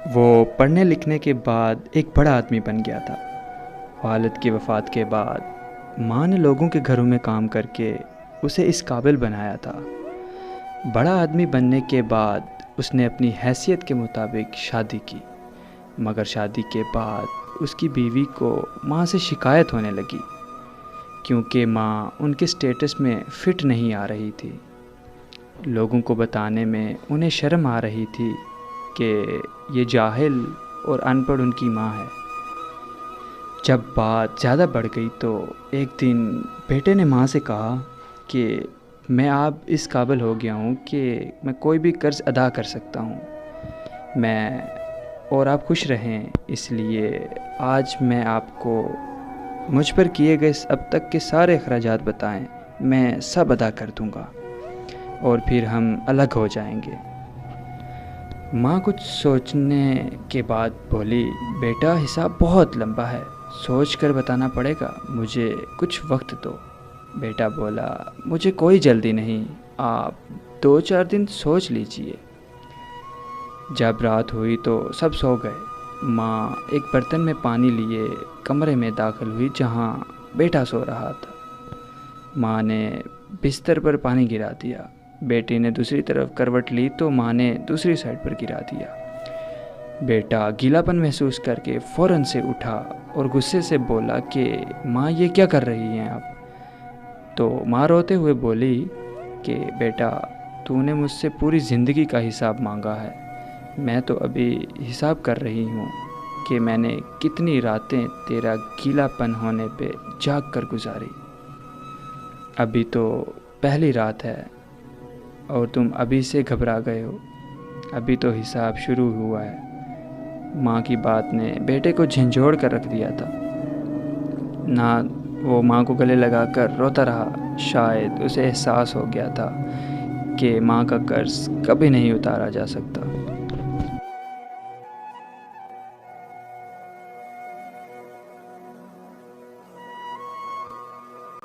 وہ پڑھنے لکھنے کے بعد ایک بڑا آدمی بن گیا تھا۔ والد کی وفات کے بعد ماں نے لوگوں کے گھروں میں کام کر کے اسے اس قابل بنایا تھا۔ بڑا آدمی بننے کے بعد اس نے اپنی حیثیت کے مطابق شادی کی، مگر شادی کے بعد اس کی بیوی کو ماں سے شکایت ہونے لگی کیونکہ ماں ان کے سٹیٹس میں فٹ نہیں آ رہی تھی۔ لوگوں کو بتانے میں انہیں شرم آ رہی تھی کہ یہ جاہل اور ان پڑھ ان کی ماں ہے۔ جب بات زیادہ بڑھ گئی تو ایک دن بیٹے نے ماں سے کہا کہ میں اب اس قابل ہو گیا ہوں کہ میں کوئی بھی قرض ادا کر سکتا ہوں، میں اور آپ خوش رہیں، اس لیے آج میں آپ کو مجھ پر کیے گئے اب تک کے سارے اخراجات بتائیں، میں سب ادا کر دوں گا اور پھر ہم الگ ہو جائیں گے۔ ماں کچھ سوچنے کے بعد بولی، بیٹا حساب بہت لمبا ہے، سوچ کر بتانا پڑے گا، مجھے کچھ وقت دو۔ بیٹا بولا، مجھے کوئی جلدی نہیں، آپ 2-4 دن سوچ لیجئے۔ جب رات ہوئی تو سب سو گئے۔ ماں ایک برتن میں پانی لیے کمرے میں داخل ہوئی جہاں بیٹا سو رہا تھا۔ ماں نے بستر پر پانی گرا دیا، بیٹی نے دوسری طرف کروٹ لی تو ماں نے دوسری سائڈ پر گرا دیا۔ بیٹا گیلا پن محسوس کر کے فوراً سے اٹھا اور غصے سے بولا کہ ماں یہ کیا کر رہی ہیں آپ؟ تو ماں روتے ہوئے بولی کہ بیٹا تو نے مجھ سے پوری زندگی کا حساب مانگا ہے، میں تو ابھی حساب کر رہی ہوں کہ میں نے کتنی راتیں تیرا گیلا پن ہونے پہ جاگ کر گزاری۔ ابھی تو پہلی رات ہے اور تم ابھی سے گھبرا گئے ہو، ابھی تو حساب شروع ہوا ہے۔ ماں کی بات نے بیٹے کو جھنجھوڑ کر رکھ دیا تھا، نہ وہ ماں کو گلے لگا کر روتا رہا۔ شاید اسے احساس ہو گیا تھا کہ ماں کا قرض کبھی نہیں اتارا جا سکتا۔